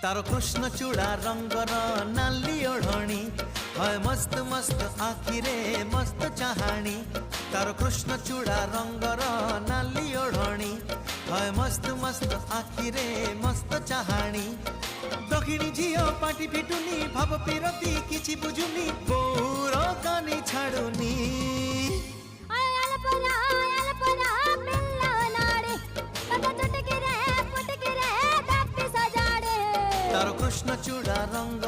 तारो कृष्ण चूड़ा रंगर नाली ओढ़णी है मस्त मस्त आखिरे मस्त चाहाणी। तारो कृष्ण चूड़ा रंगर नाली ओढ़णी है मस्त मस्त आखिरे मस्त चाहाणी। दक्षिणी झियो पाटी फिटुनी भाव पिरती किछि बुझुनी बोर कानी छाड़ुनी। तारो कृष्ण चूड़ा रंग